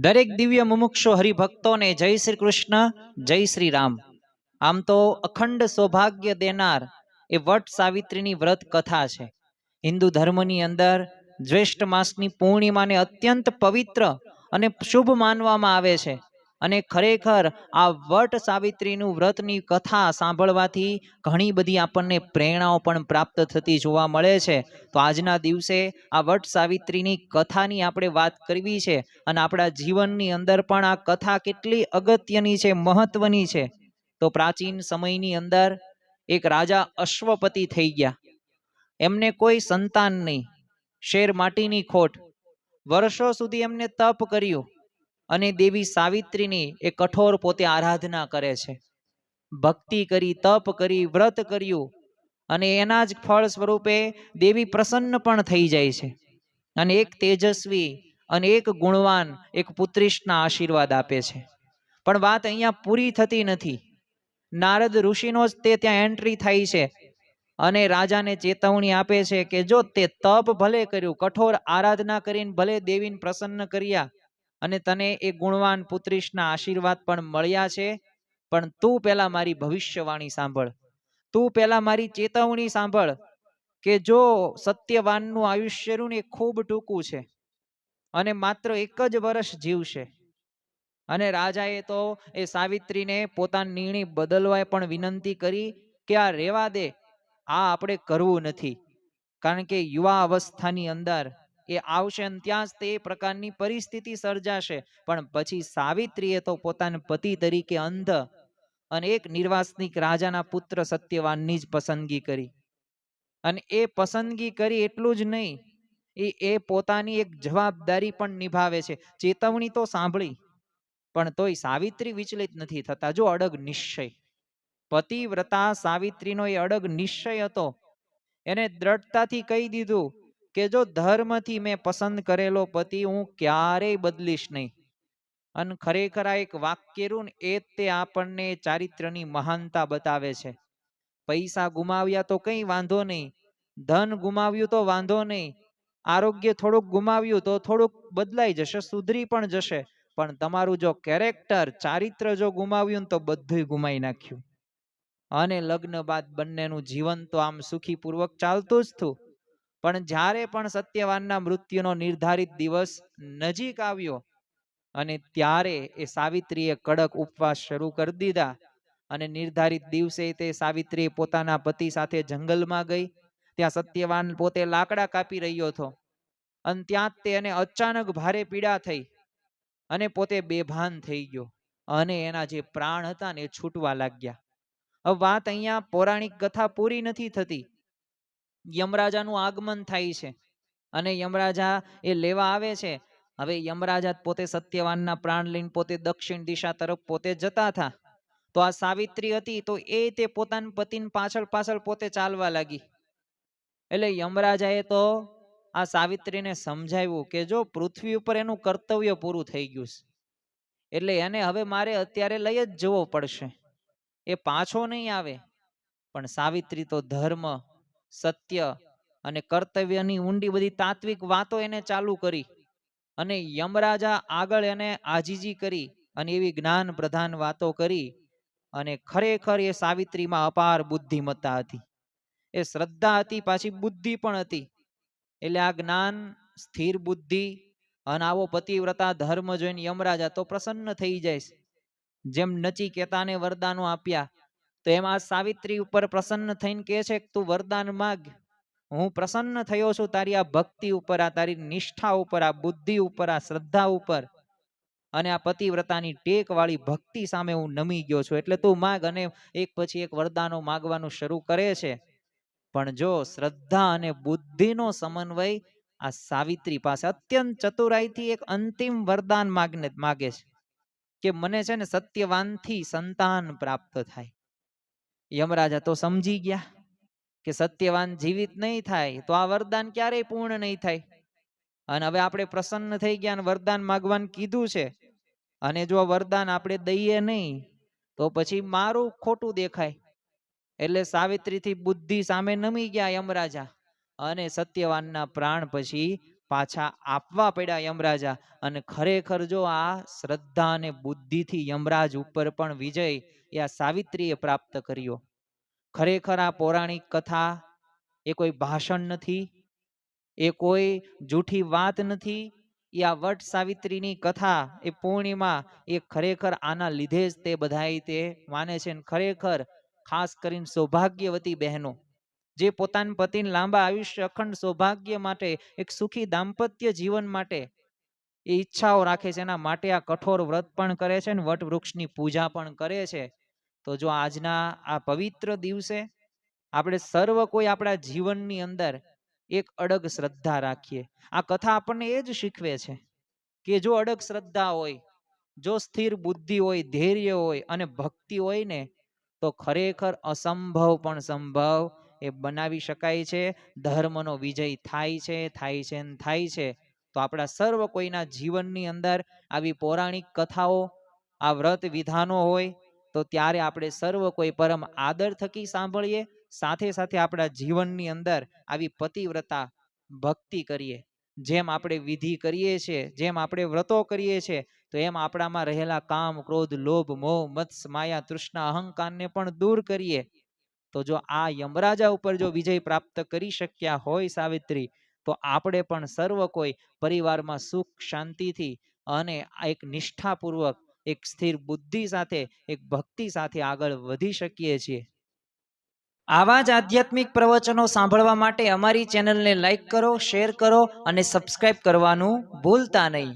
દરેક દિવ્ય મુમુક્ષુ હરિભક્તોને જય શ્રી કૃષ્ણ, જય શ્રી રામ। આમ તો અખંડ સૌભાગ્ય દેનાર એ વટ સાવિત્રીની વ્રત કથા છે। હિન્દુ ધર્મની અંદર જ્યેષ્ઠ માસની પૂર્ણિમાને અત્યંત પવિત્ર અને શુભ માનવામાં આવે છે। અને ખરેખર આ વટ સાવિત્રીનું વ્રતની કથા સાંભળવાથી ઘણી બધી આપણને પ્રેરણાઓ પણ પ્રાપ્ત થતી જોવા મળે છે। તો આજના દિવસે આ વટ સાવિત્રીની કથાની આપણે વાત કરવી છે અને આપણા જીવનની અંદર પણ આ કથા કેટલી અગત્યની છે, મહત્વની છે। તો પ્રાચીન સમયની અંદર એક રાજા અશ્વપતિ થઈ ગયા। એમને કોઈ સંતાન નહીં, શેર માટીની ખોટ। વર્ષો સુધી એમને તપ કર્યું અને દેવી સાવિત્રીની એ કઠોર પોતે આરાધના કરે છે, ભક્તિ કરી, તપ કરી, વ્રત કર્યું અને એના જ ફળ સ્વરૂપે દેવી પ્રસન્ન પણ થઈ જાય છે અને એક તેજસ્વી અને એક ગુણવાન એક પુત્રીશના આશીર્વાદ આપે છે। પણ વાત અહીંયા પૂરી થતી નથી। નારદ ઋષિનો જ તે ત્યાં એન્ટ્રી થાય છે અને રાજાને ચેતવણી આપે છે કે જો તે તપ ભલે કર્યું, કઠોર આરાધના કરીને ભલે દેવીને પ્રસન્ન કર્યા અને તને એ ગુણવાન પુત્રીશના આશીર્વાદ પણ મળ્યા છે, પણ તું પહેલા મારી ભવિષ્યવાણી સાંભળ, તું પહેલા મારી ચેતવણી સાંભળ કે જો સત્યવાનનું આયુષ્ય રહ્યું ને એ ખૂબ ટૂંકું છે અને માત્ર 1 જ વર્ષ જીવશે। અને રાજાએ તો એ સાવિત્રીને પોતાનો નિર્ણય બદલવા પણ વિનંતી કરી કે આ રેવા દે, આ આપણે કરવું નથી, કારણ કે યુવા અવસ્થાની અંદર એ આવશે અને ત્યાં જ તે પ્રકારની પરિસ્થિતિ સર્જાશે। પણ પછી સાવિત્રીએ તો પોતાના પતિ તરીકે અંધ અને એક નિર્વાસનિક રાજાના પુત્ર સત્યવાનની જ પસંદગી કરી અને એ પસંદગી કરી એટલું જ નહીં, એ પોતાની એક જવાબદારી પણ નિભાવે છે। ચેતવણી તો સાંભળી પણ તોય સાવિત્રી વિચલિત નથી થતા। જો અડગ નિશ્ચય, પતિવ્રતા સાવિત્રીનો એ અડગ નિશ્ચય હતો। એને દ્રઢતાથી કહી દીધું કે જો ધર્મથી મેં પસંદ કરેલો પતિ હું ક્યારેય બદલીશ નહીં। અને ખરેખર આ એક વાક્ય રહ્યું ને એ તે આપણને ચારિત્રની મહાનતા બતાવે છે। પૈસા ગુમાવ્યા તો કંઈ વાંધો નહીં, ધન ગુમાવ્યું તો વાંધો નહીં, આરોગ્ય થોડુંક ગુમાવ્યું તો થોડુંક બદલાઈ જશે, સુધરી પણ જશે, પણ તમારું જો કેરેક્ટર, ચારિત્ર જો ગુમાવ્યું તો બધું ગુમાવી નાખ્યું। અને લગ્ન બાદ બંનેનું જીવન તો આમ સુખીપૂર્વક ચાલતું જ હતું। પણ જ્યારે પણ સત્યવાનના મૃત્યુનો નિર્ધારિત દિવસ નજીક આવ્યો અને ત્યારે એ સાવિત્રીએ કડક ઉપવાસ શરૂ કરી દીધા અને નિર્ધારિત દિવસે તે સાવિત્રી પોતાના પતિ સાથે જંગલમાં ગઈ। ત્યાં સત્યવાન પોતે લાકડા કાપી રહ્યો હતો અને ત્યાં તેને અચાનક ભારે પીડા થઈ અને પોતે બેભાન થઈ ગયો અને એના જે પ્રાણ હતા ને એ છૂટવા લાગ્યા। હવે વાત અહીંયા પૌરાણિક કથા પૂરી નથી થતી। યમરાજાનું આગમન થાય છે અને યમરાજા એ લેવા આવે છે। હવે યમરાજા પોતે સત્યવાનના પ્રાણ લઈને પોતે દક્ષિણ દિશા તરફ પોતે જતા હતા। તો આ સાવિત્રી હતી તો એ તે પોતાના પતિની પાછળ પાછળ પોતે ચાલવા લાગી। એટલે યમરાજાએ તો આ સાવિત્રીને સમજાવ્યું કે જો પૃથ્વી ઉપર એનું કર્તવ્ય પૂરું થઈ ગયું છે, એટલે એને હવે મારે અત્યારે લઈ જ જવો પડશે, એ પાછો નહીં આવે। પણ સાવિત્રી તો ધર્મ, સત્ય અને કર્તવ્યની ઊંડી બધી તાત્વિક વાતો એને ચાલુ કરી અને યમરાજા આગળ એને આજીજી કરી અને એવી જ્ઞાન પ્રધાન વાતો કરી અને ખરેખર એ સાવિત્રીમાં અપાર બુદ્ધિમત્તા હતી, એ શ્રદ્ધા હતી, પાછી બુદ્ધિ પણ હતી। એટલે આ જ્ઞાન, સ્થિર બુદ્ધિ અને આવો પતિવ્રતા ધર્મ જોઈને યમરાજા તો પ્રસન્ન થઈ જાય। જેમ નચિકેતાને વરદાનો આપ્યા તો એમાં સાવિત્રી ઉપર પ્રસન્ન થઈને કહે છે કે તું વરદાન માગ, હું પ્રસન્ન થયો છું તારી આ ભક્તિ ઉપર, આ તારી નિષ્ઠા ઉપર, આ બુદ્ધિ ઉપર, આ શ્રદ્ધા ઉપર અને આ પતિવ્રતાની ટેક વાળી ભક્તિ સામે હું નમી ગયો છું, એટલે તું માગ। અને એક પછી એક વરદાનો માગવાનું શરૂ કરે છે। પણ જો શ્રદ્ધા અને બુદ્ધિનો સમન્વય આ સાવિત્રી પાસે અત્યંત ચતુરાઈથી એક અંતિમ વરદાન માગે છે કે મને છે ને સત્યવાનથી સંતાન પ્રાપ્ત થાય। યમરાજા તો સમજી ગયા કે સત્યવાન જીવિત નહીં થાય તો આ વરદાન ક્યારેય પૂર્ણ નહીં થાય અને હવે આપણે પ્રસન્ન થઈ ગયા અને વરદાન માગવાનું કીધું છે અને જો વરદાન આપણે દઈએ નહીં તો પછી મારું ખોટું દેખાય। એટલે સાવિત્રીથી બુદ્ધિ સામે નમી ગયા યમરાજા અને સત્યવાનના પ્રાણ પછી પાછા આપવા પડ્યા યમરાજા. અને ખરેખર જો આ શ્રદ્ધા અને બુદ્ધિથી યમરાજ ઉપર પણ વિજય એ આ સાવિત્રીએ પ્રાપ્ત કર્યો. ખરેખર આ પૌરાણિક કથા એ કોઈ ભાષણ નથી, એ કોઈ જૂઠી વાત નથી. એ આ વટ સાવિત્રીની કથા એ પૂર્ણિમા એ ખરેખર આના લીધે જ તે બધાય તે માને છે. ખરેખર ખાસ કરીને સૌભાગ્યવતી બહેનો જે પોતાના પતિને લાંબા આયુષ્ય અખંડ સૌભાગ્ય માટે એક સુખી દાંપત્ય જીવન માટે એ ઈચ્છાઓ રાખે છે, એના માટે આ કઠોર વ્રત પણ કરે છે ને વટ વૃક્ષની પૂજા પણ કરે છે. તો જો આજના આ પવિત્ર દિવસે આપણે સર્વ કોઈ આપણા જીવનની અંદર એક અડગ શ્રદ્ધા રાખીએ. આ કથા આપણને એ જ શીખવે છે કે જો અડગ શ્રદ્ધા હોય, જો સ્થિર બુદ્ધિ હોય, ધૈર્ય હોય અને ભક્તિ હોય ને તો ખરેખર અસંભવ પણ સંભવ એ બનાવી શકાય છે. ધર્મનો વિજય થાય છે, થાય છે ને થાય છે. તો આપણા સર્વ કોઈના જીવનની અંદર આવી પૌરાણિક કથાઓ, આ વ્રત વિધાનો હોય તો ત્યારે આપણે સર્વ કોઈ પરમ આદર થકી સાંભળીએ, સાથે સાથે આપણા જીવનની અંદર આવી પતિવ્રતા ભક્તિ કરીએ. જેમ આપણે વિધિ કરીએ છીએ, જેમ આપણે વ્રતો કરીએ છીએ, તો એમ આપણામાં રહેલા કામ, ક્રોધ, લોભ, મોહ, મત્સ, માયા, તૃષ્ણા, અહંકારને પણ દૂર કરીએ. તો જો આ યમરાજા ઉપર જો વિજય પ્રાપ્ત કરી શક્યા હોય સાવિત્રી, તો આપણે પણ સર્વ કોઈ પરિવારમાં સુખ શાંતિથી અને એક નિષ્ઠાપૂર્વક, એક સ્થિર બુદ્ધિ સાથે, એક ભક્તિ સાથે આગળ વધી શકીએ છીએ. આવા જ આધ્યાત્મિક પ્રવચનો સાંભળવા માટે અમારી ચેનલને લાઈક કરો, શેર કરો અને સબસ્ક્રાઇબ કરવાનું ભૂલતા નહીં.